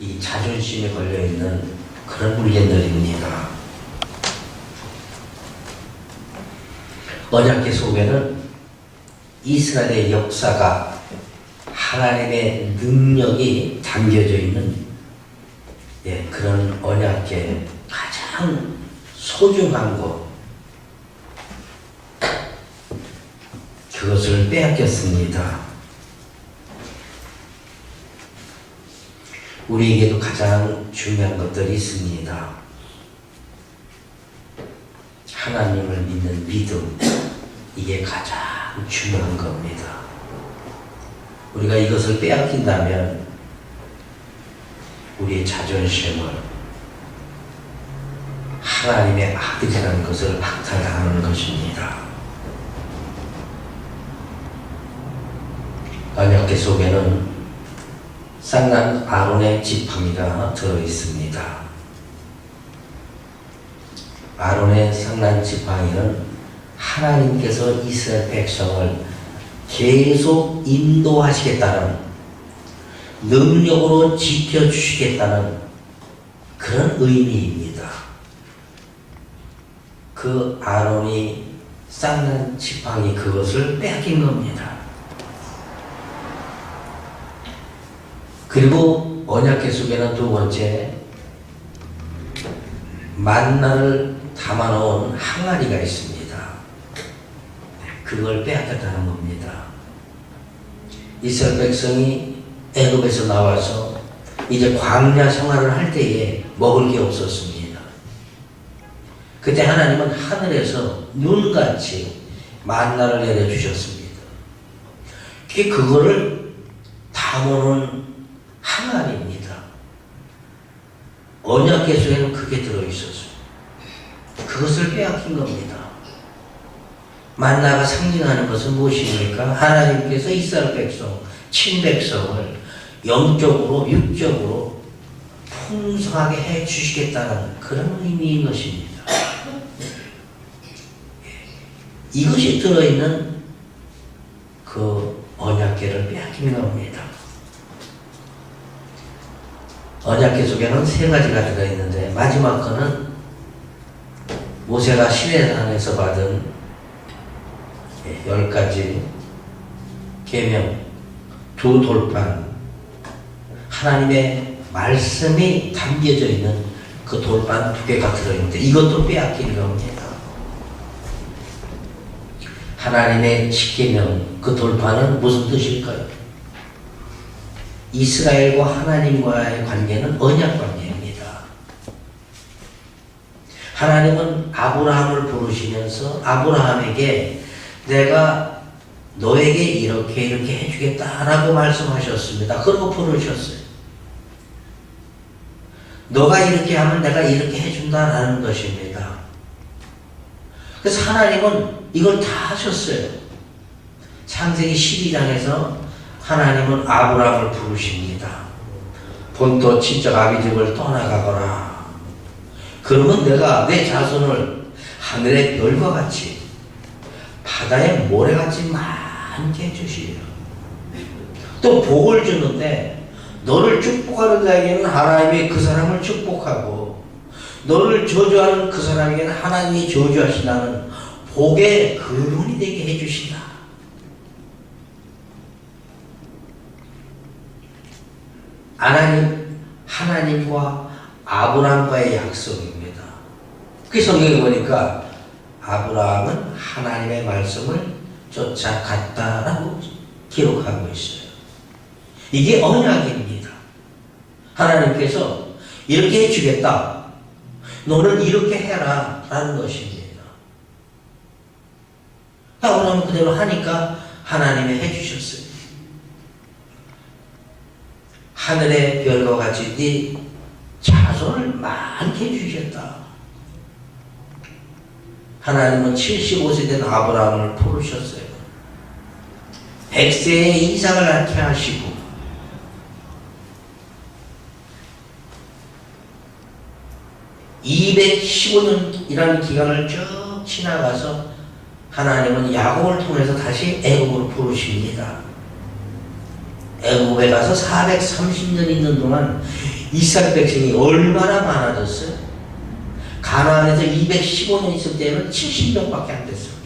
이 자존심에 걸려있는 그런 물건들입니다. 언약궤 속에는 이스라엘의 역사가 하나님의 능력이 담겨져 있는 그런 언약궤 가장 소중한 것, 그것을 빼앗겼습니다. 우리에게도 가장 중요한 것들이 있습니다. 하나님을 믿는 믿음, 이게 가장 중요한 겁니다. 우리가 이것을 빼앗긴다면 우리의 자존심을, 하나님의 아들이라는 것을 박탈당하는 것입니다. 언약궤 속에는 쌍난 아론의 지팡이가 들어있습니다. 아론의 쌍난 지팡이는 하나님께서 이스라엘 백성을 계속 인도하시겠다는, 능력으로 지켜주시겠다는 그런 의미입니다. 그 아론이 쌍난 지팡이, 그것을 빼앗긴 겁니다. 그리고 언약궤 속에는 두 번째, 만나를 담아놓은 항아리가 있습니다. 그걸 빼앗겼다는 겁니다. 이스라엘 백성이 애굽에서 나와서 이제 광야 생활을 할 때에 먹을 게 없었습니다. 그때 하나님은 하늘에서 눈같이 만나를 내려주셨습니다. 그거를 담아놓은 항아리입니다. 언약궤 속에는 그게 들어있었어요. 그것을 빼앗긴 겁니다. 만나가 상징하는 것은 무엇입니까? 하나님께서 이스라엘 백성, 친백성을 영적으로, 육적으로 풍성하게 해 주시겠다는 그런 의미인 것입니다. 이것이 들어있는 그 언약궤를 빼앗긴 겁니다. 언약궤 속에는 세 가지가 들어있는데, 마지막 거는 모세가 시내산에서 받은 10가지 계명, 두 돌판, 하나님의 말씀이 담겨져 있는 그 돌판 2개가 들어있는데, 이것도 빼앗긴 겁니다. 하나님의 10계명, 그 돌판은 무슨 뜻일까요? 이스라엘과 하나님과의 관계는 언약 관계입니다. 하나님은 아브라함을 부르시면서 아브라함에게 내가 너에게 이렇게 해주겠다라고 말씀하셨습니다. 그러고 부르셨어요. 너가 이렇게 하면 내가 이렇게 해준다라는 것입니다. 그래서 하나님은 이걸 다 하셨어요. 창세기 12장에서 하나님은 아브라함을 부르십니다. 본토 친척 아비집을 떠나가거라. 그러면 내가 내 자손을 하늘의 별과 같이 바다의 모래같이 많게 해주시려. 또 복을 주는데, 너를 축복하는 자에게는 하나님이 그 사람을 축복하고, 너를 저주하는 그 사람에게는 하나님이 저주하시나는 복의 근원이 되게 해주신다. 하나님과 아브라함과의 약속입니다. 그 성경에 보니까 아브라함은 하나님의 말씀을 쫓아갔다라고 기록하고 있어요. 이게 언약입니다. 하나님께서 이렇게 해주겠다, 너는 이렇게 해라 라는 것입니다. 아브라함은 그대로 하니까 하나님이 해주셨어요. 하늘의 별과 같이 네 자손을 많게 해주셨다. 하나님은 75세 된 아브라함을 부르셨어요. 100세에 이삭을 낳게 하시고, 215년이라는 기간을 쭉 지나가서 하나님은 야곱을 통해서 다시 애굽으로 부르십니다. 애굽에 가서 430년 있는 동안 이스라엘 백성이 얼마나 많아졌어요? 가나안에서 215년 있을 때는 70명밖에 안 됐습니다.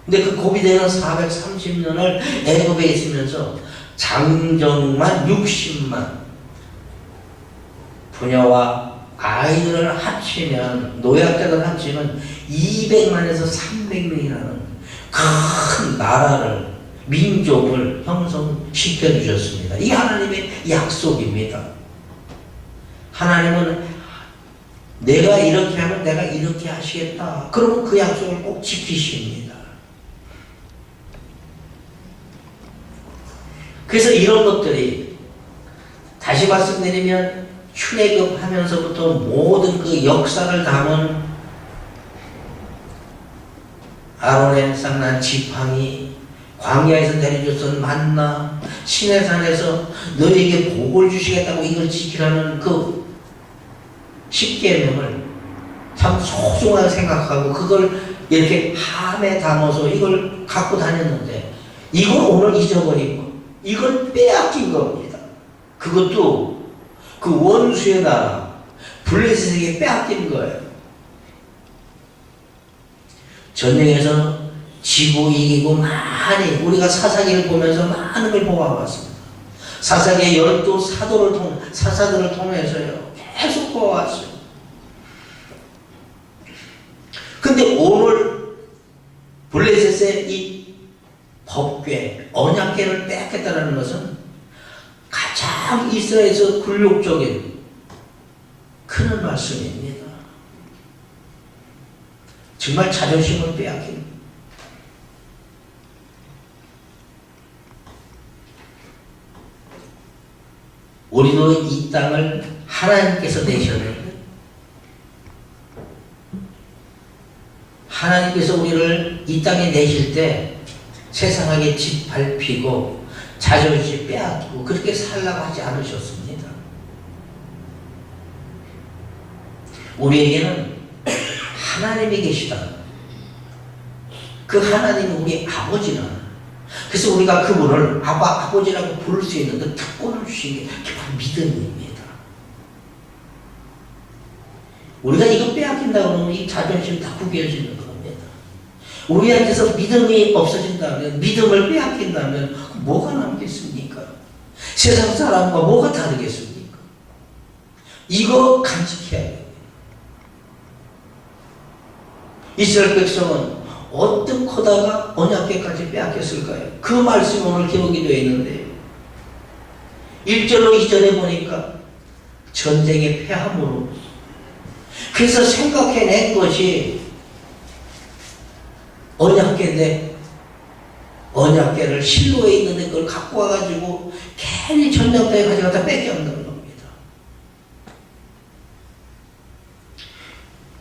근데 그 고비되는 430년을 애굽에 있으면서 장정만 60만, 부녀와 아이들을 합치면, 노약자들 합치면 200만에서 300명이라는 큰 나라를, 민족을 형성시켜 주셨습니다. 이 하나님의 약속입니다. 하나님은 내가 이렇게 하면 내가 이렇게 하시겠다. 그러면 그 약속을 꼭 지키십니다. 그래서 이런 것들이 다시 말씀드리면 출애굽하면서부터 모든 그 역사를 담은 아론의 쌍난 지팡이, 광야에서 내려줬던 만나, 시내산에서 너에게 복을 주시겠다고 이걸 지키라는 그 십계명을 참 소중하게 생각하고 그걸 이렇게 함에 담아서 이걸 갖고 다녔는데 이걸 오늘 잊어버리고 이걸 빼앗긴 겁니다. 그것도 그 원수의 나라 블레셋에게 빼앗긴 거예요. 전쟁에서 지고 이기고 많이 우리가 사사기를 보면서 많은 걸 보아왔습니다. 사사기의 12 사사들을 통해서요 계속 보아왔어요. 근데 오늘 블레셋의 이 법궤, 언약궤를 빼앗겠다는 것은 가장 이스라엘에서 굴욕적인 큰 말씀입니다. 정말 자존심을 빼앗긴. 우리도 이 땅을 하나님께서 내셨는데 하나님께서 우리를 이 땅에 내실 때 세상에게 짓밟히고 자존심 빼앗기고 그렇게 살라고 하지 않으셨습니다. 우리에게는 하나님이 계시다. 그 하나님은 우리 아버지라. 그래서 우리가 그분을 아버지라고 부를 수 있는 그 특권을 주신 게 바로 믿음입니다. 우리가 이거 빼앗긴다고 하면 이 자존심 다 구겨지는 겁니다. 우리한테서 믿음이 없어진다면, 믿음을 빼앗긴다면 뭐가 남겠습니까? 세상 사람과 뭐가 다르겠습니까? 이거 간직해야 돼요. 이스라엘 백성은 어떻게다가 언약궤까지 빼앗겼을까요? 그 말씀이 오늘 기록이 되어 있는데 1절로 2절에 보니까 전쟁에 패함으로 그래서 생각해낸 것이 언약궤인데 언약궤를 실로에 있는데 그걸 갖고 와가지고 괜히 전쟁터에 가져가다 뺏겨온다는 겁니다.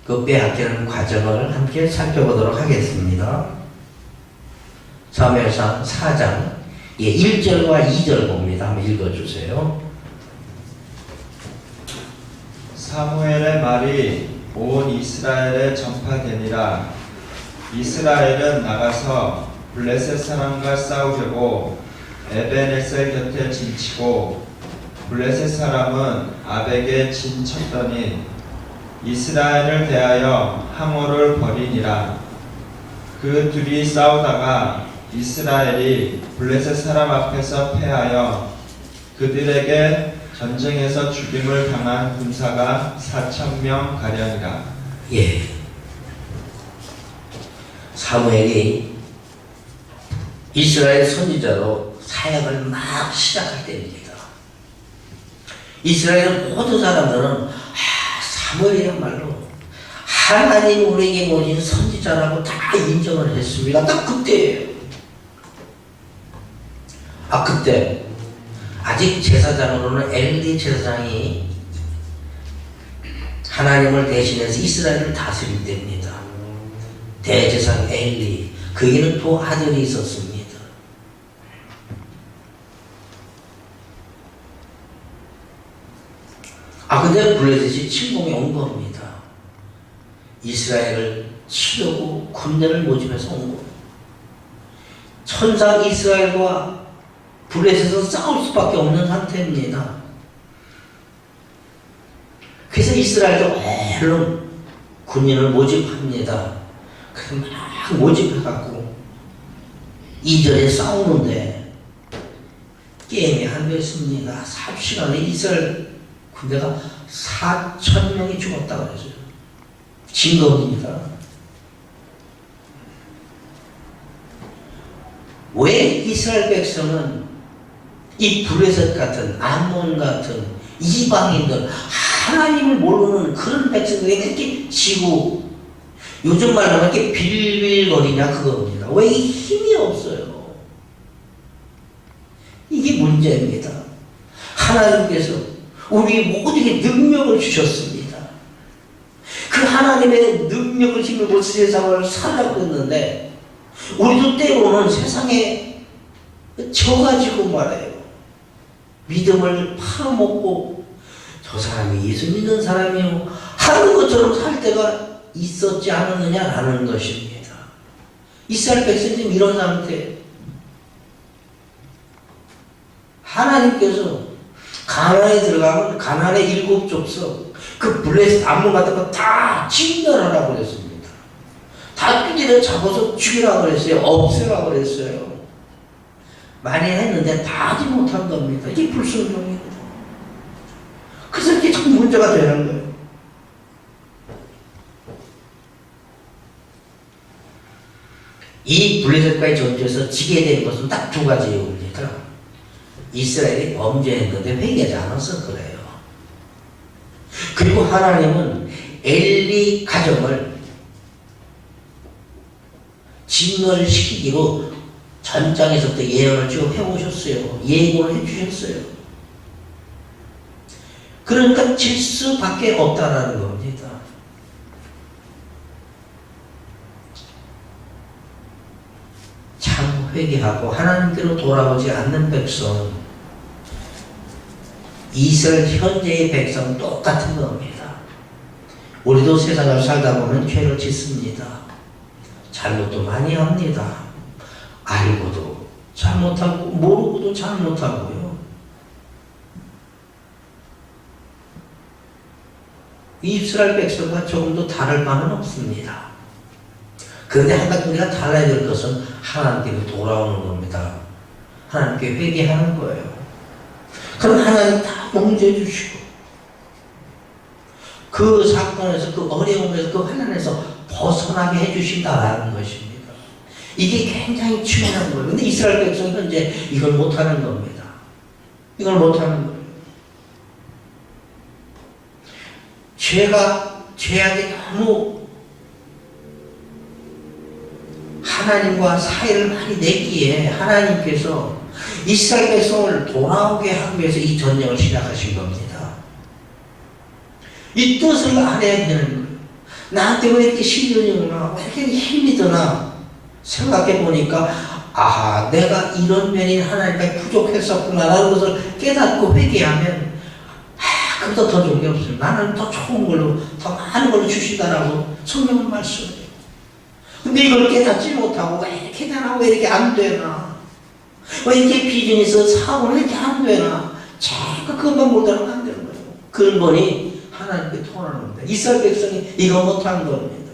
그 빼앗기는 과정을 함께 살펴보도록 하겠습니다. 사무엘상 4장 1절과 2절 봅니다. 한번 읽어주세요. 사무엘의 말이 온 이스라엘에 전파되니라. 이스라엘은 나가서 블레셋 사람과 싸우려고 에벤에셀 곁에 진치고 블레셋 사람은 아벡에 진쳤더니 이스라엘을 대하여 항오를 벌이니라. 그 둘이 싸우다가 이스라엘이 블레셋 사람 앞에서 패하여 그들에게 전쟁에서 죽임을 당한 군사가 4,000명 가량이라. 예. 사무엘이 이스라엘 선지자로 사역을 막 시작할 때입니다. 이스라엘 모든 사람들은 사무엘이야말로 하나님 우리에게 모신 선지자라고 다 인정을 했습니다. 딱 그때예요. 그때 아직 제사장으로는 엘리 제사장이 하나님을 대신해서 이스라엘을 다스릴 때입니다. 대제사장 엘리, 그에게는 두 아들이 있었습니다. 근데 블레셋이 침공에 온 겁니다. 이스라엘을 치려고 군대를 모집해서 온 겁니다. 천상 이스라엘과 블레셋에서 싸울 수밖에 없는 상태입니다. 그래서 이스라엘도 얼른 군인을 모집합니다. 그래서 막 모집해갖고 이전에 싸우는데 게임이 안 됐습니다. 3시간에 이스라엘 군대가 4,000명이 죽었다고 그랬어요. 진 겁니다. 왜 이스라엘 백성은 이 블레셋 같은 암몬 같은 이방인들 하나님을 모르는 그런 백성들이 이렇게 지고 요즘 말로 이렇게 빌빌거리냐 그겁니다. 왜 힘이 없어요? 이게 문제입니다. 하나님께서 우리 모두에게 능력을 주셨습니다. 그 하나님의 능력을 힘입고 세상을 살아가고 있는데 우리도 때로는 세상에 져가지고 말해요. 믿음을 팔아먹고 저 사람이 예수 믿는 사람이요 하는 것처럼 살 때가 있었지 않았느냐라는 것입니다. 이스라엘 백성이 지금 이런 상태. 하나님께서 가나안에 들어가면 가나안의 7족속 그 블레셋 암몬 같은 거 다 진멸하라고 그랬습니다. 다 뚜기를 잡아서 죽이라고 그랬어요. 없애라고 그랬어요. 많이 했는데 다 하지 못한 겁니다. 이게 불순종이거든요. 그래서 이게 참 문제가 되는 거예요. 이 블레셋과의 전투에서 지게 된 것은 딱 2가지입니다. 이스라엘이 범죄했는데 회개하지 않아서 그래요. 그리고 하나님은 엘리 가정을 진멸시키기로 전장에서부터 예언을 쭉 해오셨어요. 예고를 해주셨어요. 그러니까 질 수밖에 없다라는 겁니다. 참 회개하고 하나님께로 돌아오지 않는 백성, 이스라엘 현재의 백성은 똑같은 겁니다. 우리도 세상을 살다 보면 죄를 짓습니다. 잘못도 많이 합니다. 알고도 잘못하고 모르고도 잘못하고요. 이스라엘 백성과 조금도 다를 바는 없습니다. 그런데 한 가지 우리가 달라야 될 것은 하나님께 돌아오는 겁니다. 하나님께 회개하는 거예요. 그럼 하나님 다 용서해 주시고 그 사건에서 그 어려움에서 그 환난에서 벗어나게 해주신다라는 것입니다. 이게 굉장히 중요한 거예요. 근데 이스라엘 백성은 현재 이걸 못하는 겁니다. 이걸 못하는 거예요. 죄악이 너무 하나님과 사이를 많이 냈기에 하나님께서 이스라엘 백성을 돌아오게 하기 위해서 이 전쟁을 시작하신 겁니다. 이 뜻을 알아야 되는 거예요. 나한테 왜 이렇게 시련이 오나, 왜 이렇게 힘이 드나 생각해 보니까 아, 내가 이런 면이 하나님께 부족했었구나라는 것을 깨닫고 회개하면 그보다 더 좋은 게 없어요. 나는 더 좋은 걸로, 더 많은 걸로 주시다라고 성경은 말씀해요. 근데 이걸 깨닫지 못하고 왜 이렇게 되나, 왜 이렇게 안 되나, 왜 이렇게 비즈니스 사업은 이렇게 안 되나, 자꾸 그것만 보다는 안 되는 거예요. 근본이 하나님께 통하는 겁니다. 이스라엘 백성이 이거 못한 겁니다.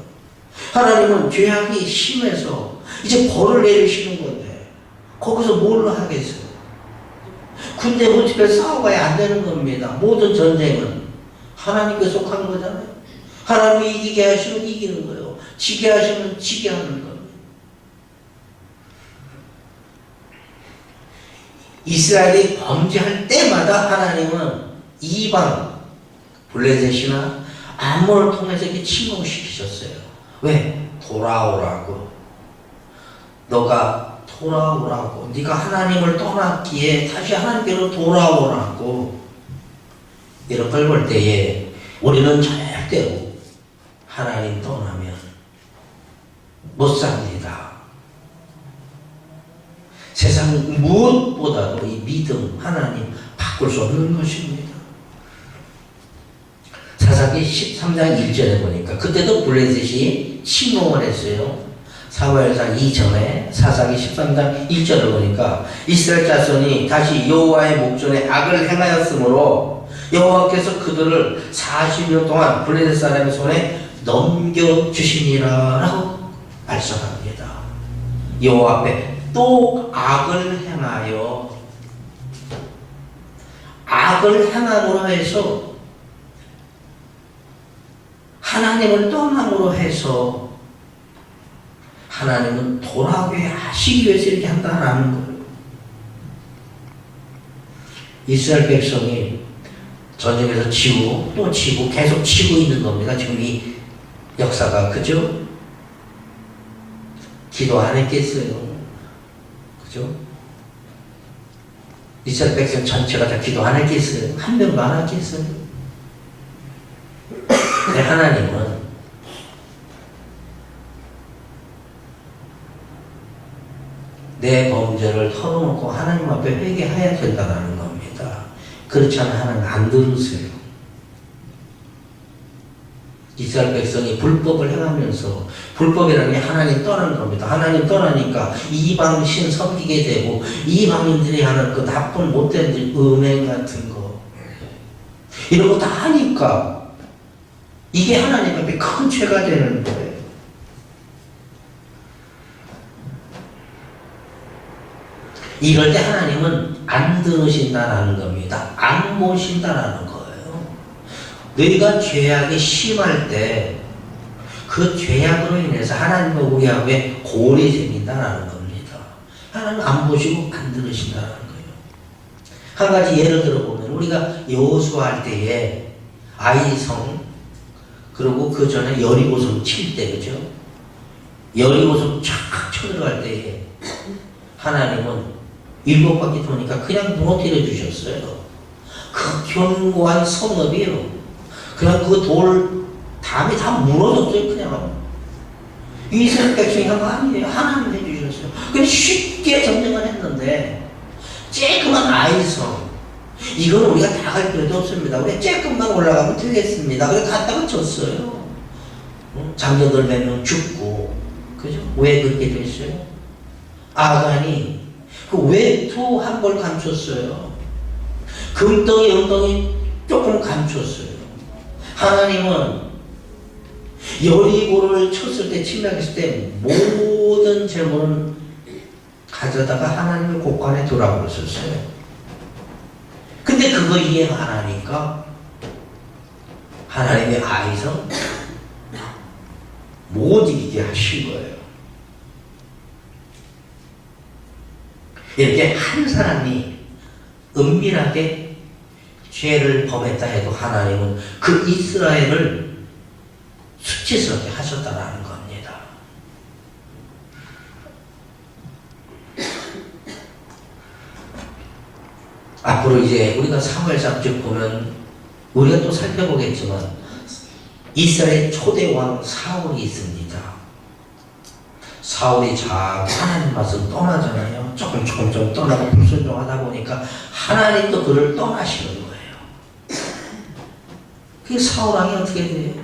하나님은 죄악이 심해서 이제 벌을 내리시는 건데 거기서 뭘로 하겠어요? 군대 모집에 싸워봐야 안 되는 겁니다. 모든 전쟁은 하나님께 속한 거잖아요. 하나님이 이기게 하시면 이기는 거예요. 지게 하시면 지게 하는 겁니다. 이스라엘이 범죄할 때마다 하나님은 이방 블레셋이나 암몬을 통해서 이렇게 침공시키셨어요. 왜? 돌아오라고. 너가 돌아오라고. 네가 하나님을 떠났기에 다시 하나님께로 돌아오라고. 이런 걸 볼 때에 우리는 절대로 하나님 떠나면 못 삽니다. 세상 무엇보다도 이 믿음, 하나님 바꿀 수 없는 것입니다. 사사기 13장 1절에 보니까 그때도 블레셋이 침공을 했어요. 사무엘상 이전에 사사기 13장 1절을 보니까 이스라엘 자손이 다시 여호와의 목전에 악을 행하였으므로 여호와께서 그들을 40여 동안 블레셋 사람의 손에 넘겨주시니라 라고 말씀합니다. 여호와 앞에 또 악을 행하여 악을 행함으로 해서 하나님을 떠남으로 해서 하나님은 돌아오게 하시기 위해서 이렇게 한다라는 거예요. 이스라엘 백성이 전쟁에서 지고 또 지고 계속 지고 있는 겁니다. 지금 이 역사가. 그죠? 기도 안 했겠어요. 그죠? 이스라엘 백성 전체가 다 기도 안 했겠어요. 한 명도 안 했겠어요. 근데 하나님은 내 범죄를 털어놓고 하나님 앞에 회개해야 된다는 겁니다. 그렇지 않으면 하나님 안 들으세요. 이스라엘 백성이 불법을 행하면서, 불법이라는 게 하나님 떠나는 겁니다. 하나님 떠나니까 이방 신 섬기게 되고 이방인들이 하는 그 나쁜 못된 음행 같은 거 이런 거 다 하니까 이게 하나님 앞에 큰 죄가 되는 거예요. 이럴 때 하나님은 안 들으신다라는 겁니다. 안 보신다라는 거예요. 너희가 죄악이 심할 때 그 죄악으로 인해서 하나님과 우리하고의 골이 생긴다라는 겁니다. 하나님 안 보시고 안 들으신다라는 거예요. 한 가지 예를 들어보면 우리가 여호수아 할 때에 아이성 그리고 그 전에 여리고성 칠 때, 그죠? 여리고성 쫙 쳐들어갈 때에 하나님은 7바퀴 도니까 그냥 무너뜨려 주셨어요. 그 견고한 성읍이에요. 그냥 그 돌 담이 다 무너졌어요. 그냥 이스라엘 백성이 한 거 아니에요. 하나님 해주셨어요. 근데 쉽게 점령을 했는데 쬐끄만 아이성 이건 우리가 다 갈 필요도 없습니다. 우리 쬐끔만 올라가면 되겠습니다. 그래 갔다가 졌어요. 장녀들 몇 명 죽고. 그죠? 왜 그렇게 됐어요? 아간이 그 외투 한 벌 감췄어요. 금덩이 은덩이 조금 감췄어요. 하나님은 여리고를 쳤을 때, 침략했을 때 모든 재물은 가져다가 하나님의 곳간에 두라고 그랬었어요. 근데 그거 이해가 안 하니까 하나님의 아이성 못 이기게 하신 거예요. 이렇게 한 사람이 은밀하게 죄를 범했다 해도 하나님은 그 이스라엘을 수치스럽게 하셨다라는 겁니다. 앞으로 이제 우리가 사무엘상 쭉 보면 우리가 또 살펴보겠지만 이스라엘 초대 왕 사울이 있습니다. 사울이 자꾸 하나님 말씀 떠나잖아요. 조금 떠나고 불순종하다 보니까 하나님도 그를 떠나시는 거예요. 그 사울 왕이 어떻게 돼요?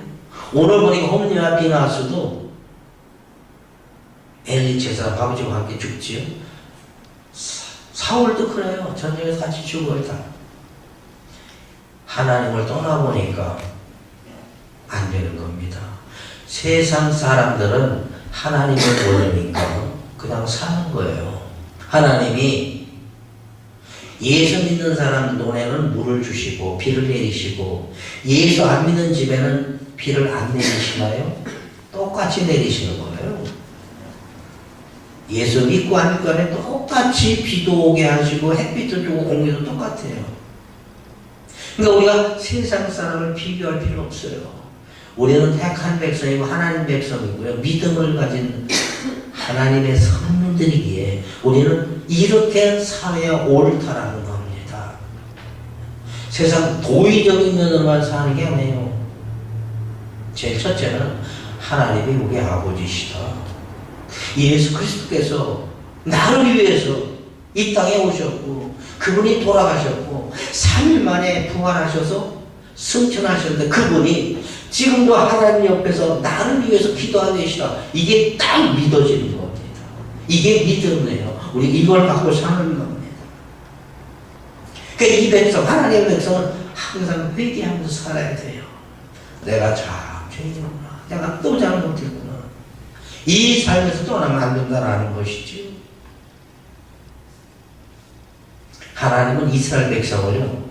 오늘 보니까 홈리와 비나스도 엘리 제사 아버지와 함께 죽지요. 사울도 그래요. 전쟁에서 같이 죽어요. 다. 하나님을 떠나보니까 안 되는 겁니다. 세상 사람들은 하나님을 모르니까 그냥 사는 거예요. 하나님이 예수 믿는 사람 눈에는 물을 주시고 비를 내리시고 예수 안 믿는 집에는 비를 안 내리시나요? 똑같이 내리시는 거예요. 예수 믿고 안 믿고 안에 똑같이 비도 오게 하시고 햇빛도 주고 공기도 똑같아요. 그러니까 우리가 세상 사람을 비교할 필요 없어요. 우리는 택한 백성이고 하나님 백성이고요. 믿음을 가진 하나님의 선민들이기에 우리는 이렇게 사회에 옳다라는 겁니다. 세상 도의적인 면으로만 사는 게 아니에요. 제일 첫째는 하나님이 우리 아버지시다. 예수 그리스도께서 나를 위해서 이 땅에 오셨고 그분이 돌아가셨고 3일 만에 부활하셔서 승천하셨는데 그분이 지금도 하나님 옆에서 나를 위해서 기도하는 계시다. 이게 딱 믿어지는 겁니다. 이게 믿음이에요. 우리 이걸 갖고 사는 겁니다. 그러니까 이 백성, 하나님의 백성은 항상 회개하면서 살아야 돼요. 내가 참 죄인이구나. 내가 또 잘못했구나. 이 삶에서 떠나면 안 된다라는 것이죠. 하나님은 이스라엘 백성을요,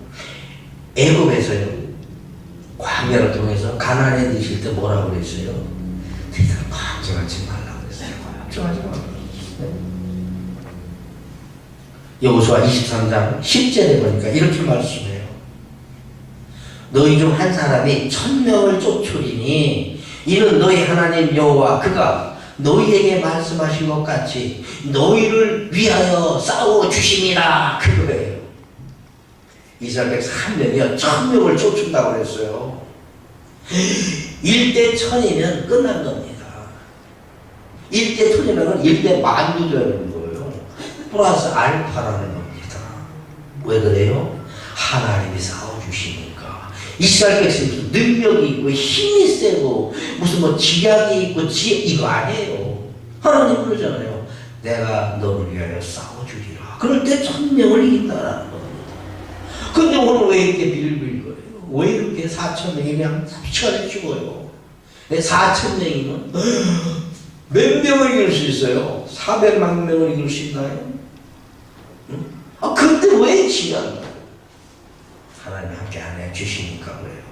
애굽에서요, 광야를 통해서 가나안에 넣으실 때 뭐라고 그랬어요? 너희들 걱정하지 말라고 그랬어요. 걱정하지 말라고 그랬어요. 여호수아 23장 10절에 보니까 이렇게 말씀해요. 너희 중 한 사람이 1000명을 쫓으리니 이는 너희 하나님 여호와 그가 너희에게 말씀하신 것 같이 너희를 위하여 싸워 주심이라 그거예요. 이스라엘 백성 한 명이요 1000명을 쫓는다고 그랬어요. 1대 1000이면 끝난 겁니다. 1대 1000이면 1대 만도 되는 거예요. 플러스 알파라는 겁니다. 왜 그래요? 하나님이 싸워주시니까. 이스라엘 백성이 능력이 있고 힘이 세고 무슨 뭐 지략이 있고 이거 아니에요. 하나님 그러잖아요. 내가 너를 위하여 싸워주리라. 그럴 때 1000명을 이긴다라는 겁니다. 근데 오늘 왜 이렇게 빌빌거려요? 왜 이렇게 4000명이면 시간에 죽어요? 4000명이면 몇 명을 이길 수 있어요? 400만 명을 이길 수 있나요? 응? 근데 왜 지냐? 하나님 함께 안 해주시니까 그래요.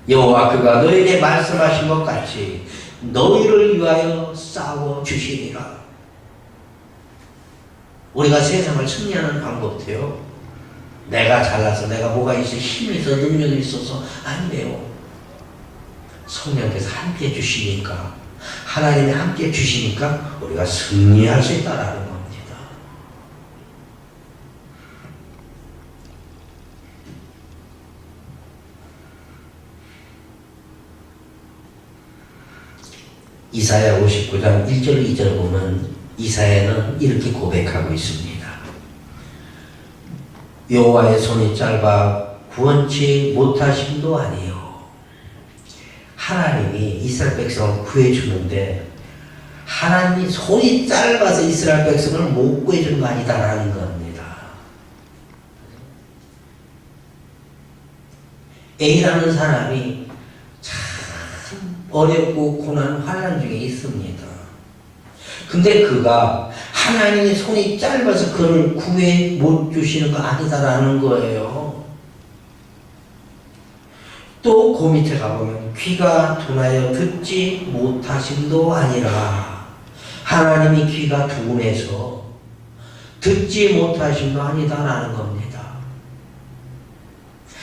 여호와 그가 너에게 말씀하신 것 같이 너희를 위하여 싸워 주시니라. 우리가 세상을 승리하는 방법도요, 내가 잘나서 내가 뭐가 있어 힘이 있어 능력이 있어서 안 돼요. 성령께서 함께 해주시니까, 하나님이 함께 해주시니까 우리가 승리할 수 있다라는 겁니다. 이사야 59장 1절 2절 보면 이사야는 이렇게 고백하고 있습니다. 여호와의 손이 짧아 구원치 못하심도 아니요. 하나님이 이스라엘 백성을 구해주는데 하나님이 손이 짧아서 이스라엘 백성을 못 구해준 거 아니다라는 겁니다. A라는 사람이 참 어렵고 고난 환난 중에 있습니다. 근데 그가 하나님의 손이 짧아서 그를 구해 못 주시는 거 아니다라는 거예요. 또 그 밑에 가보면 귀가 둔하여 듣지 못하심도 아니라, 하나님이 귀가 둔해서 듣지 못하심도 아니다라는 겁니다.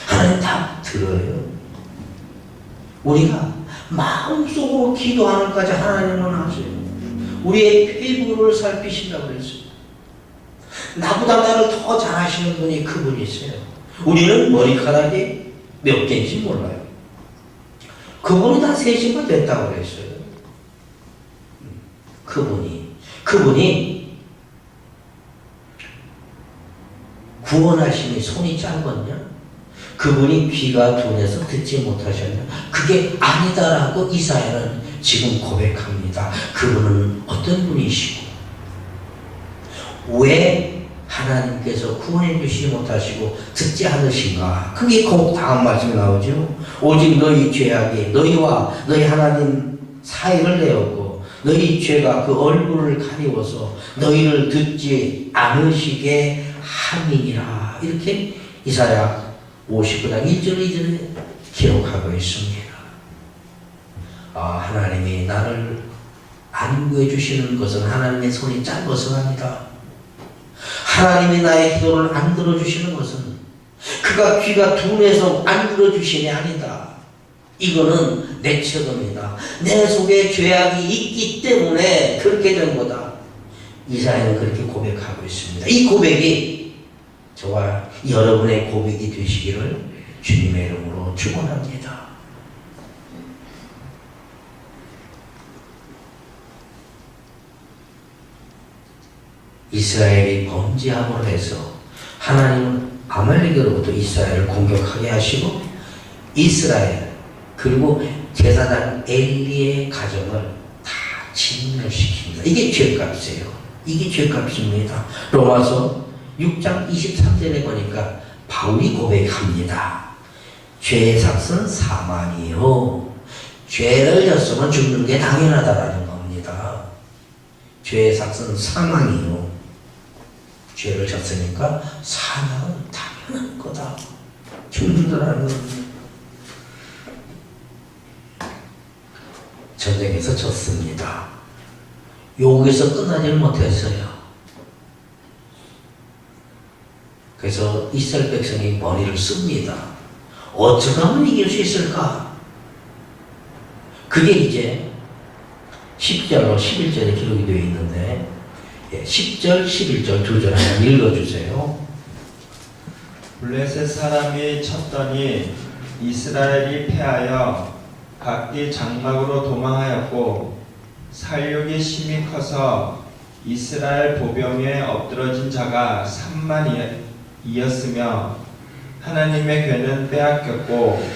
하나님 다 들어요. 우리가 마음속으로 기도하는 까지 하나님은 하세요. 우리의 폐부를 살피신다고 그랬어요. 나보다 나를 더 잘하시는 분이 그분이세요. 우리는 머리카락이 몇 개인지 몰라요. 그분이 다 세시가 됐다고 그랬어요. 그분이 구원하심이 손이 짧았냐? 그분이 귀가 둔해서 듣지 못하셨냐? 그게 아니다라고 이사야는 지금 고백합니다. 그분은 어떤 분이시고 왜 하나님께서 구원해 주시지 못하시고 듣지 않으신가? 그게 곧 다음 말씀에 나오죠. 오직 너희 죄악이 너희와 너희 하나님 사이를 내었고 너희 죄가 그 얼굴을 가리워서 너희를 듣지 않으시게 함이니라. 이렇게 이사야 59장 1절 2절에 기록하고 있습니다. 하나님이 나를 안 구해주시는 것은 하나님의 손이 짧아서가 아니다. 하나님이 나의 기도를 안 들어주시는 것은 그가 귀가 둔해서 안 들어주시니 아니다. 이거는 내 책임이다. 내 속에 죄악이 있기 때문에 그렇게 된 거다. 이사야는 그렇게 고백하고 있습니다. 이 고백이 저와 여러분의 고백이 되시기를 주님의 이름으로 축원합니다. 이스라엘이 범죄함으로 해서 하나님은 아말렉으로부터 이스라엘을 공격하게 하시고 이스라엘 그리고 제사장 엘리의 가정을 다 진멸시킵니다. 이게 죄값이에요. 이게 죄값입니다. 로마서 6장 23절에 보니까 바울이 고백합니다. 죄의 삭은 사망이요. 죄를 졌으면 죽는 게 당연하다라는 겁니다. 죄의 삭은 사망이요. 죄를 졌으니까 사망은 당연한 거다. 죽는다라는 겁니다. 전쟁에서 졌습니다. 여기서 끝나지 못했어요. 그래서 이스라엘 백성이 머리를 씁니다. 어떻게 하면 이길 수 있을까? 그게 이제 10절로 11절에 기록이 되어 있는데 10절, 11절 두 절 한번 읽어주세요. 블레셋 사람이 쳤더니 이스라엘이 패하여 각기 장막으로 도망하였고 살육이 심히 커서 이스라엘 보병에 엎드러진 자가 3만이었으며 하나님의 괴는 빼앗겼고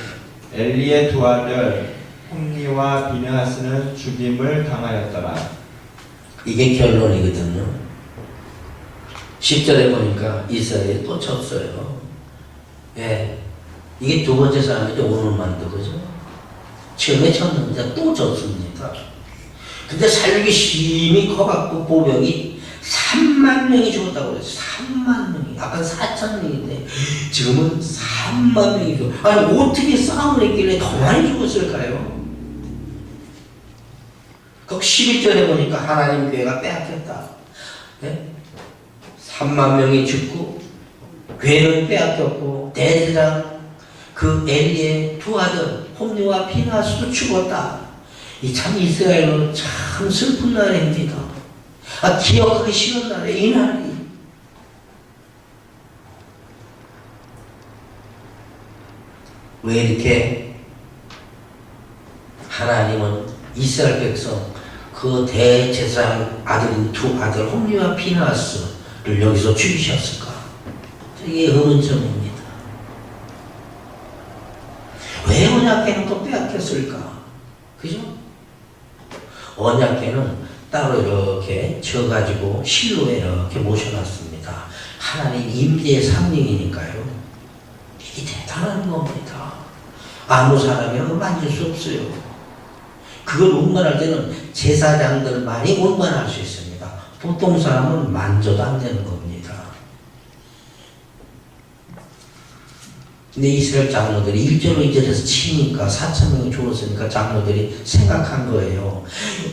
엘리의 두 아들 홈니와 비느하스는 죽임을 당하였더라. 이게 결론이거든요. 10절에 보니까 이스라엘이 또 쳤어요. 예. 이게 두 번째 사람이죠. 오늘만도 그죠? 처음에 쳤는데 또 졌습니다. 근데 살육이 심히 커갖고 보병이 3만 명이 죽었다고 그랬어요. 3만 명이. 아까 4천 명인데 지금은 3만 명이 죽었어요. 아니 어떻게 싸움을 했길래 더 많이 죽었을까요? 그 11절에 보니까 하나님 괴가 빼앗겼다. 네? 3만 명이 죽고 괴를 빼앗겼고 대제사장 그 엘리의 두 아들 홈니와 비느하스도 죽었다. 이 참 이스라엘은 참 슬픈 날입니다. 기억하기 싫은 날에 이 날이. 왜 이렇게 하나님은 이스라엘 백성 그 대제사장 아들인 두 아들 홈니와 비느하스를 여기서 죽이셨을까? 이게 의문점입니다. 왜 언약궤는 또 빼앗겼을까? 그죠? 언약궤는 따로 이렇게 져가지고 실로에 이렇게 모셔놨습니다. 하나님 임재의 상징이니까요. 이게 대단한 겁니다. 아무 사람이 만질 수 없어요. 그걸 운반할 때는 제사장들만이 운반할 수 있습니다. 보통 사람은 만져도 안 되는 겁니다. 근데 이스라엘 장로들이 1절로 2절에서 치니까 4천 명이 죽었으니까 장로들이 생각한 거예요.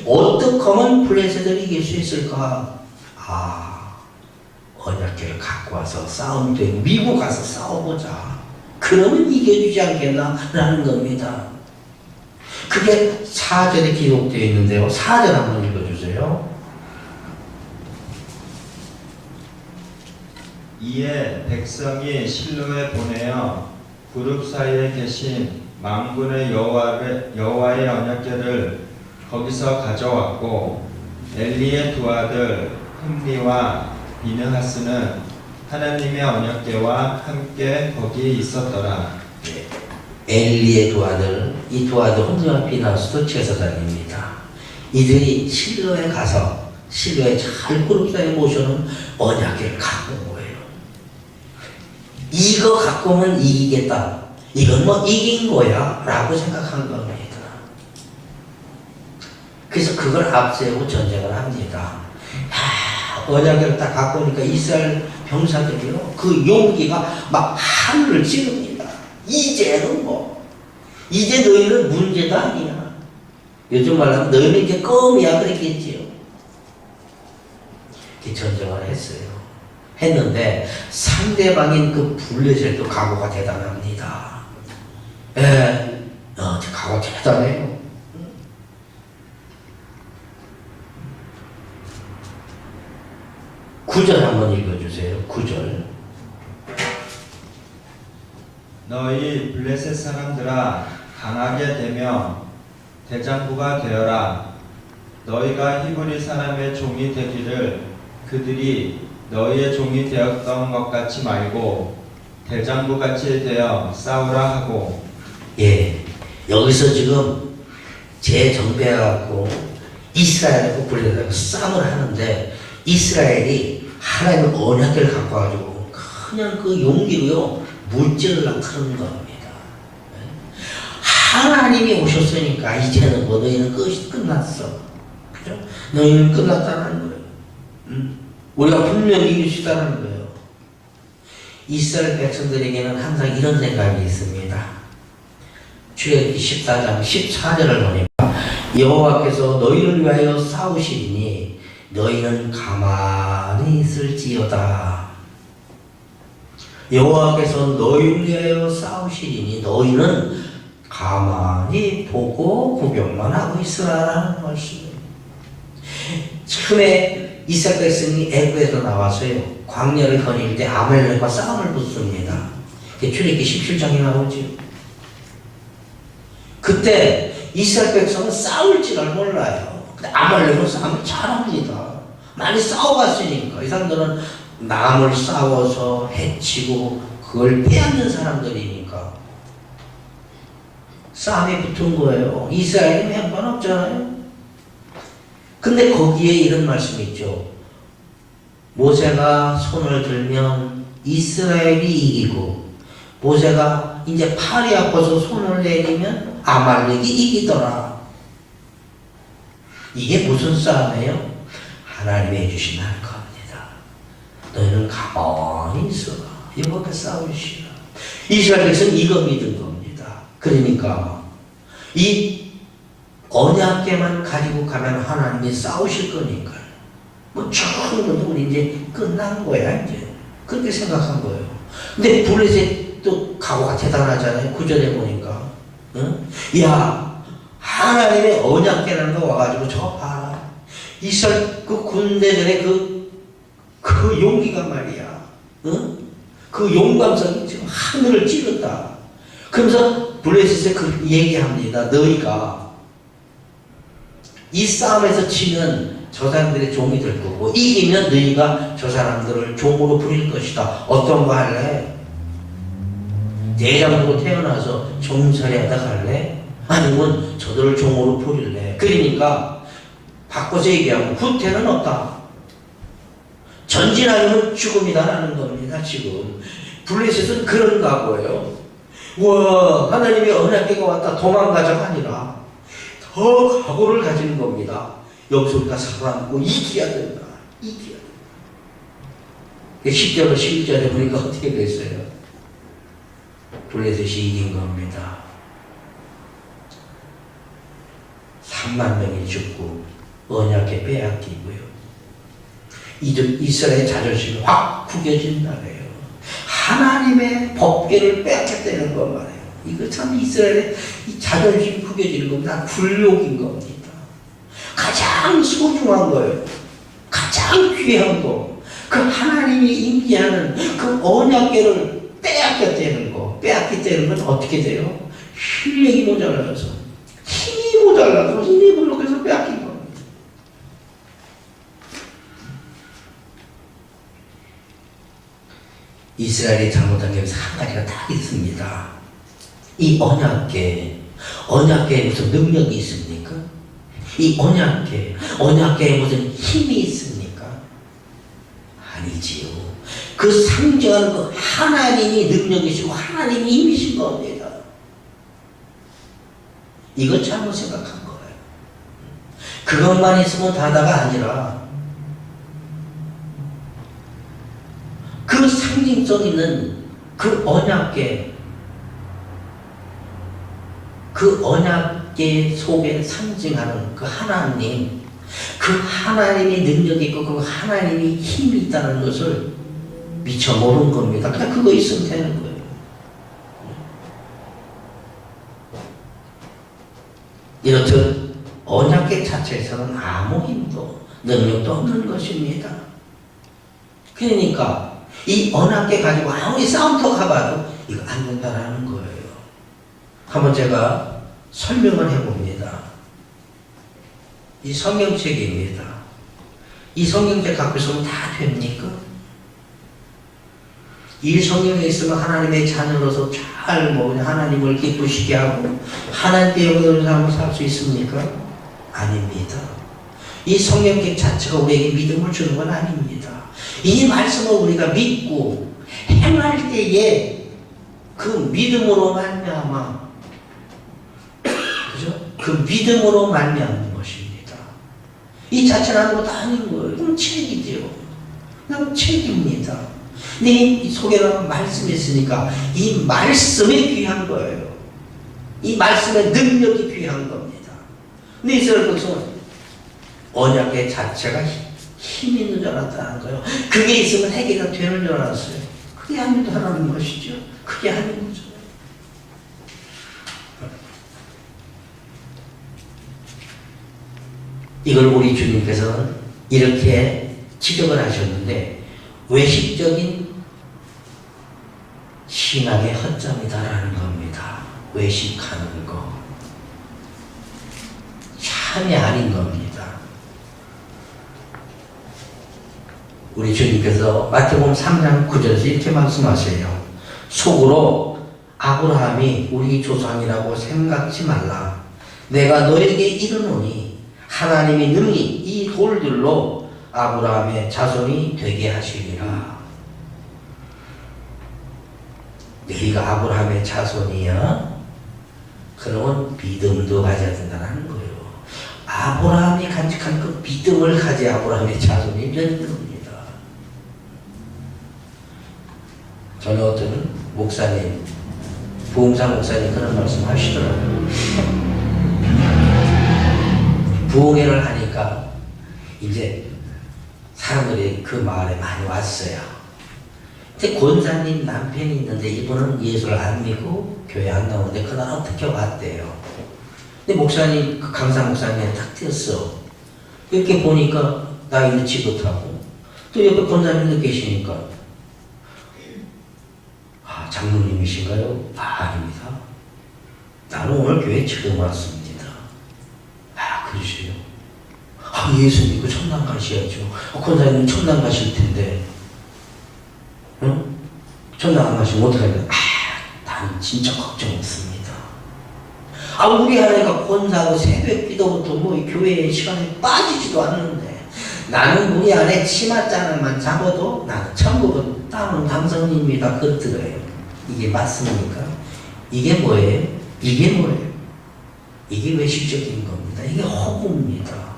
어떻게 하면 블레셋을 이길 수 있을까? 언약궤를 갖고 와서 싸움 되고 미국 가서 싸워보자. 그러면 이겨주지 않겠나? 라는 겁니다. 그게 4절에 기록되어 있는데요. 4절 한번 읽어주세요. 이에 백성이 실로에 보내어 그룹 사이에 계신 만군의 여호와의 언약궤를 거기서 가져왔고 엘리의 두 아들 흠니와 비느하스는 하나님의 언약궤와 함께 거기 있었더라. 엘리의 두 아들, 이 두 아들 홈니와 비느하스도 제사장입니다. 이들이 실로에 가서 실로에 잘 그룹 사이에 모셔놓은 언약궤를 갖고 온 거예요. 이거 갖고 오면 이기겠다. 이건 뭐 이긴 거야 라고 생각한 겁니다. 그래서 그걸 앞세우고 전쟁을 합니다. 언약궤를 딱 갖고 오니까 이스라엘 병사들이요, 그 용기가 막 하늘을 찌릅니다. 이제는 이제 너희는 문제도 아니야. 요즘 말로 하면 너희는 이제 껌이야 그랬겠지요. 이렇게 전쟁을 했는데 상대방인 그 블레셋도 각오가 대단합니다. 각오 대단해요. 구절 한번 읽어주세요. 9절. 너희 블레셋 사람들아 강하게 되며 대장부가 되어라. 너희가 히브리 사람의 종이 되기를 그들이 너희의 종이 되었던 것 같이 말고 대장부같이 되어 싸우라 하고. 예, 여기서 지금 재정비해갖고 이스라엘하고 분리되고 싸움을 하는데 이스라엘이 하나님의 언약을 갖고 가지고 그냥 그 용기로요 물질을 그러는 겁니다. 하나님이 오셨으니까 이제는 뭐 너희는 끝이 끝났어. 그죠? 너희는 끝났다는 거예요. 우리가 분명히 이길 수 있다는 거예요. 이스라엘 백성들에게는 항상 이런 생각이 있습니다. 출애굽기 14장 14절을 보니까 여호와께서 너희를 위하여 싸우시리니 너희는 가만히 있을지어다. 여호와께서 너희를 위하여 싸우시리니 너희는 가만히 보고 구경만 하고 있으라는 말씀이에요. 처음에 이스라엘 백성이 애굽에서 나와서요 광야를 거닐 때 아말렉과 싸움을 붙습니다. 출애굽기 17장에 나오죠. 그때 이스라엘 백성은 싸울 줄을 몰라요. 근데 아말렉은 싸움을 잘합니다. 많이 싸워봤으니까 이 사람들은 남을 싸워서 해치고 그걸 빼앗는 사람들이니까 싸움이 붙은 거예요. 이스라엘이 한번 없잖아요. 근데 거기에 이런 말씀이 있죠. 모세가 손을 들면 이스라엘이 이기고 모세가 이제 팔이 아파서 손을 내리면 아말렉이 이기더라. 이게 무슨 싸움이에요? 하나님이 해주신 하는 겁니다. 너희는 가만히 있어라. 여호와께 싸우시라. 이스라엘 백성은 이거 믿은 겁니다. 그러니까 이 언약궤만 가지고 가면 하나님이 싸우실 거니까 뭐 처음부터 우리 이제 끝난 거야 이제 그렇게 생각한 거예요. 근데 블레셋도 각오가 대단하잖아요. 구절에 보니까 응? 야 하나님의 언약궤라는 거 와가지고 저 봐라. 이스라엘 그 군대들의 그 용기가 말이야. 응? 그 용감성이 지금 하늘을 찌른다. 그러면서 블레셋에 그 얘기합니다. 너희가 이 싸움에서 치면 저 사람들의 종이 될 거고 이기면 너희가 저 사람들을 종으로 부릴 것이다. 어떤 거 할래? 대장으로 태어나서 종살이하다 갈래? 아니면 저들을 종으로 부릴래? 그러니까 바꿔서 얘기하면 후퇴는 없다. 전진하려면 죽음이다라는 겁니다. 지금 블레셋은 그런 각오예요. 와 하나님의 언약궤가 왔다 도망가자가 아니라 더 각오를 가지는 겁니다. 여기서 우리가 살아남고 이겨야 된다. 이겨야 된다. 10절과 11절에 보니까 어떻게 됐어요? 블레셋이 이긴 겁니다. 3만 명이 죽고 언약궤 빼앗기고요. 이스라엘의 자존심이 확 구겨진다 그래요. 하나님의 법궤를 빼앗겼다는 것 말이에요. 이거 참 이스라엘의 이 자존심이 구겨지는 겁니다. 굴욕인 겁니다. 가장 소중한 거예요. 가장 귀한 거. 그 하나님이 임재하는 그 언약궤를 빼앗겼다는 거. 빼앗겼다는 건 어떻게 돼요? 실력이 모자라서 힘이 모자라서 힘이 부족해서 빼앗긴 겁니다. 이스라엘이 잘못한 게 한 가지가 딱 있습니다. 이 언약궤에 무슨 능력이 있습니까? 이 언약궤에 무슨 힘이 있습니까? 아니지요. 그 상징하는 그 하나님이 능력이시고 하나님이 힘이신 겁니다. 이건 잘못 생각한 거예요. 그것만 있으면 다다가 아니라 그 상징성 있는 그 언약궤 속에 상징하는 그 하나님, 그 하나님이 능력이 있고 그 하나님이 힘이 있다는 것을 미처 모르는 겁니다. 그냥 그거 있으면 되는 거예요. 이렇듯 언약궤 자체에서는 아무 힘도 능력도 없는 것입니다. 그러니까 이 언약궤 가지고 아무리 싸움터 가봐도 이거 안 된다라는 거예요. 한번 제가 설명을 해봅니다. 이 성경책입니다. 이 성경책 갖고 있으면 다 됩니까? 이 성경에 있으면 하나님의 자녀로서 잘 하나님을 기쁘시게 하고 하나님께 영광을 삼아 살 수 있습니까? 아닙니다. 이 성경책 자체가 우리에게 믿음을 주는 건 아닙니다. 이 말씀을 우리가 믿고 행할 때에 그 믿음으로 말미암아, 그죠? 그 믿음으로 말미암는 것입니다. 이 자체는 아무것도 아닌 거예요. 그럼 책이죠. 그냥 책입니다. 근데 이 속에는 말씀이 있으니까 이 말씀이 귀한 거예요. 이 말씀의 능력이 귀한 겁니다. 근데 이스라엘 백성은 언약의 자체가 힘 있는 줄 알았다는 거예요. 그게 있으면 해결이 되는 줄 알았어요. 그게 아니다라는 것이죠. 그게 아닌 거죠. 이걸 우리 주님께서는 이렇게 지적을 하셨는데 외식적인 신앙의 허점이다라는 겁니다. 외식하는 거. 참이 아닌 겁니다. 우리 주님께서 마태복음 3장 9절에서 이렇게 말씀하세요. 속으로 아브라함이 우리 조상이라고 생각지 말라. 내가 너에게 이르노니 하나님이 능히 이 돌들로 아브라함의 자손이 되게 하시리라. 너희가 아브라함의 자손이야? 그러면 믿음도 가져야 된다는 거예요. 아브라함이 간직한 그 믿음을 가져야 아브라함의 자손이 되는 겁니다. 저는 어떤 목사님, 부흥사 목사님 그런 말씀 하시더라고요. 부흥회를 하니까 이제 사람들이 그 마을에 많이 왔어요. 근데 권사님 남편이 있는데 이분은 예수를 안 믿고 교회 안 나오는데 그날 어떻게 왔대요. 근데 목사님, 그 강사 목사님이 딱 뛰었어. 이렇게 보니까 나이는 지긋하고 또 옆에 권사님도 계시니까 장로님이신가요? 아닙니다. 나는 오늘 교회 처음 왔습니다. 그러시요? 예수 믿고 천당 가셔야죠. 권사님 천당 가실 텐데, 응? 천당 안 가시면 어떡하냐? 나는 진짜 걱정 없습니다. 우리 하나니까 권사하고 새벽 기도부터 교회 시간에 빠지지도 않는데, 나는 우리 안에 치맛자락만 잡아도 나는 천국은 따는 당선입니다. 그렇더래요. 이게 맞습니까? 이게 뭐예요? 이게 뭐예요? 이게 외식적인 겁니다. 이게 허구입니다.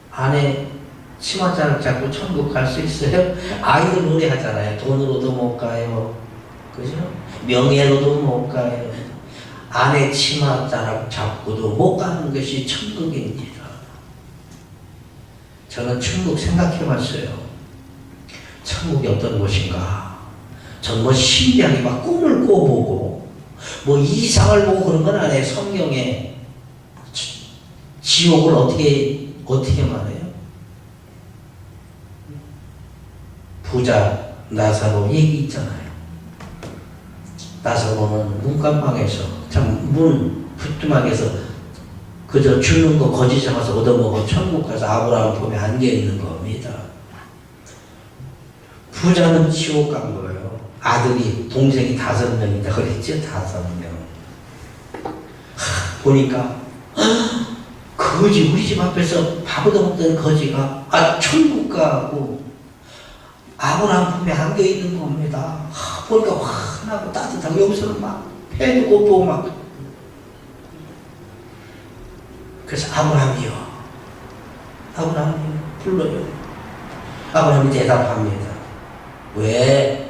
안에 치맛자락 잡고 천국 갈 수 있어요? 아이들 노래하잖아요. 돈으로도 못 가요. 그죠? 명예로도 못 가요. 안에 치맛자락 잡고도 못 가는 것이 천국입니다. 저는 천국 생각해 봤어요. 천국이 어떤 곳인가? 전 신비하게 막 꿈을 꿔보고, 이상을 보고 그런 건 아니에요. 성경에 지옥을 어떻게 말해요? 부자 나사로 얘기 있잖아요. 나사로는 문간방에서, 문 부뚜막에서 그저 주는 거 거지 잡아서 얻어먹어 천국 가서 아브라함 품에 안겨있는 겁니다. 부자는 지옥 간 거예요. 아들이, 동생이 5명이다 그랬죠? 5명. 보니까 거지, 우리 집 앞에서 밥 얻어먹던 거지가 천국 가고 아브라함 품에 안겨있는 겁니다. 보니까 환하고 따뜻하고 여기서는 막 배도 고프고 막. 그래서 아브라함이요 불러요. 아브라함이 대답합니다. 왜?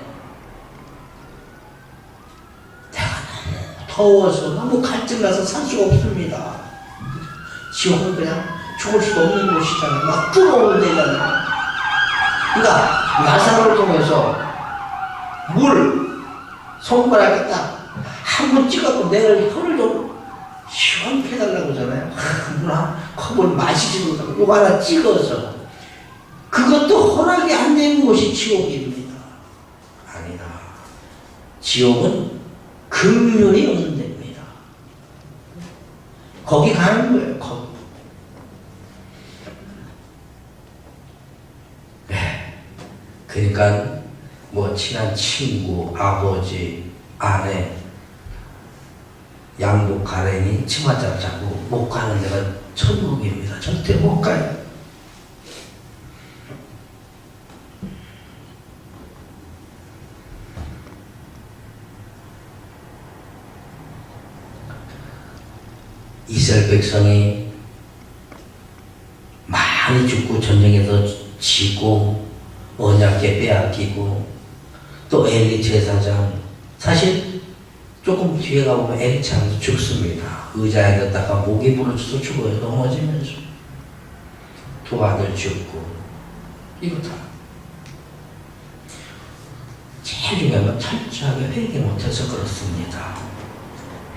내가 너무 더워서 너무 갈증나서 살 수가 없습니다. 지옥은 그냥 죽을 수가 없는 곳이잖아요. 막 뜨거운 데잖아요. 그러니까 나사로를 통해서 물 손가락에 딱 한 번 찍어서 내가 혀를 좀 시원케 해달라고 하잖아요. 물 한 컵을 마시지 못하고 요거 하나 찍어서. 그것도 허락이 안 되는 곳이 지옥입니다. 아니다. 지옥은 긍휼이 없는 데입니다. 거기 가는 거예요. 거기. 그러니까 친한 친구, 아버지, 아내, 양복 가랭이 치마자 자고 못 가는 데가 천국입니다. 절대 못 가요. 이스라엘 백성이 많이 죽고 전쟁에서 지고 언약궤 빼앗기고 또 엘리 제사장, 사실 조금 뒤에 가보면 엘리 장도 죽습니다. 의자에 넣다가 목이 부러져서 죽어요. 넘어지면서. 두 아들 죽고. 이거 다 제일 중요한 건 철저하게 회개 못해서 그렇습니다.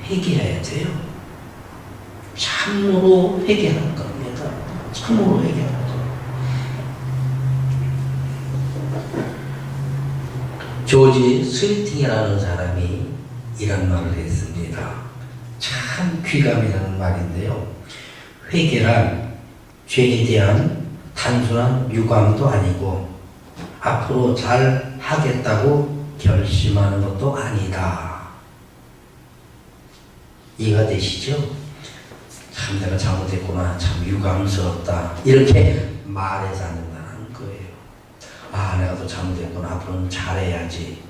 회개해야 돼요. 참으로 회개하는 겁니다. 참으로 회개하는 겁니다. 조지 스위팅이라는 사람이 이런 말을 했습니다. 참 귀감이 가는 말인데요. 회개란 죄에 대한 단순한 유감도 아니고 앞으로 잘 하겠다고 결심하는 것도 아니다. 이해가 되시죠? 참 내가 잘못했구나, 참 유감스럽다, 이렇게 말해서 안 된다는 거예요. 아, 내가 또 잘못했구나, 앞으로는 잘해야지,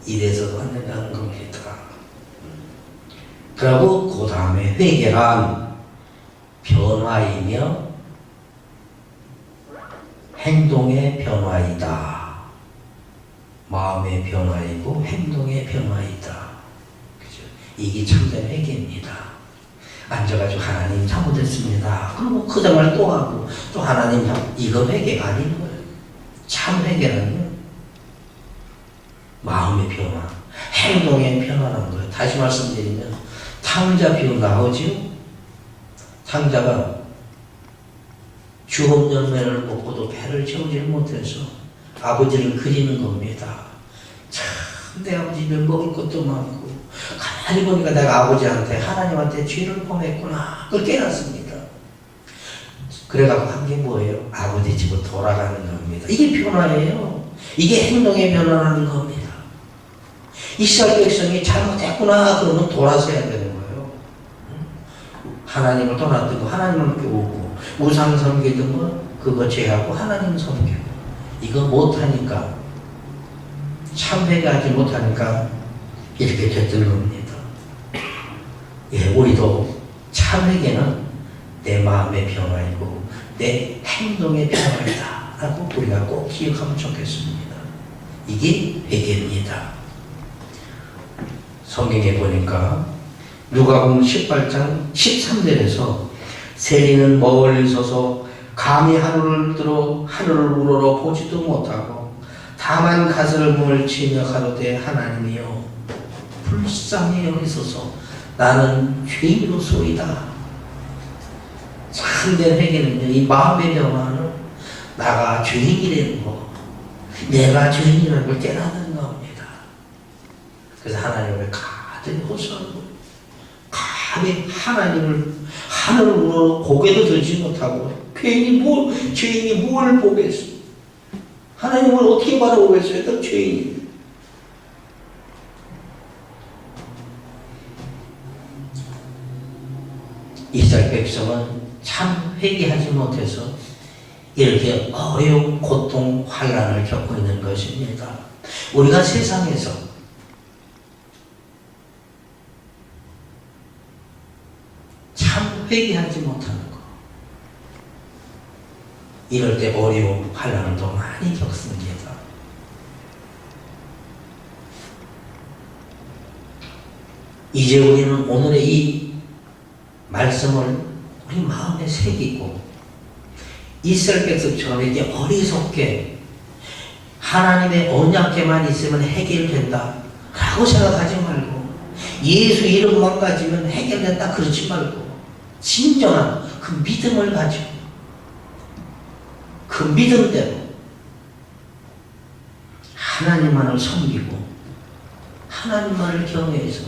이래서도 안 된다는 겁니다. 그리고 그 다음에 회개란 변화이며 행동의 변화이다. 마음의 변화이고 행동의 변화이다. 그죠? 이게 참된 회개입니다. 앉아가지고 하나님 잘못했습니다. 그리고 그 다음에 또 하고 또 하나님 이거 회개가 아닌 거예요. 참 회개는요, 마음의 변화, 행동의 변화라는 거예요. 다시 말씀드리면 탕자 비유 나오지요? 탕자가 주업 열매를 먹고도 배를 채우지 못해서 아버지를 그리는 겁니다. 참 내 아버지 집에 먹을 것도 많고 가만히 보니까 내가 아버지한테 하나님한테 죄를 범했구나, 그걸 깨닫습니다. 그래갖고 한 게 뭐예요? 아버지 집으로 돌아가는 겁니다. 이게 변화예요. 이게 행동의 변화라는 겁니다. 이스라엘 백성이 잘못했구나 그러면 돌아서야 되는 거예요. 하나님을 떠났던 거 하나님을 배우고, 우상 섬기던 거 그거 제하고 하나님 섬기고, 이거 못하니까, 참 회개하지 못하니까 이렇게 됐던 겁니다. 예, 우리도 참 회개는 내 마음의 변화이고 내 행동의 변화이다 라고 우리가 꼭 기억하면 좋겠습니다. 이게 회개입니다. 성경에 보니까 누가복음 18장 13절에서 세리는 멀리 서서 감히 하늘을 들어 하늘을 우러러 보지도 못하고 다만 가슴을 치며 가로되 하나님이여 불쌍히 여기소서 나는 죄인으로소이다. 참된 회개는요, 이 마음의 변화는 나가 죄인이라는 거, 내가 죄인이라는 걸 깨닫는 겁니다. 그래서 하나님을 가득히 호소하고 감히 하나님을 하늘을 우러러 고개도 들지 못하고 괜히 죄인이 뭘 보겠어. 하나님을 어떻게 바라보겠어요? 또 죄인이. 이스라엘 백성은 참 회개하지 못해서 이렇게 어려운 고통, 환난을 겪고 있는 것입니다. 우리가 세상에서 참 회개하지 못하는 것, 이럴 때 어려움, 환난을 더 많이 겪습니다. 이제 우리는 오늘의 이 말씀을 우리 마음에 새기고 이스라엘 백성처럼 이렇게 어리석게 하나님의 언약궤만 있으면 해결된다 라고 생각하지 말고, 예수 이름만 가지면 해결된다 그러지 말고, 진정한 그 믿음을 가지고 그 믿음대로 하나님만을 섬기고 하나님만을 경외해서,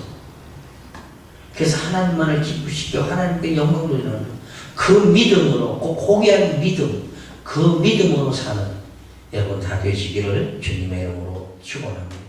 그래서 하나님만을 기쁘시켜 하나님께 영광 돌리는 그 믿음으로, 꼭 고귀한 믿음, 그 믿음으로 사는 여러분 다 되시기를 주님의 이름으로 축원합니다.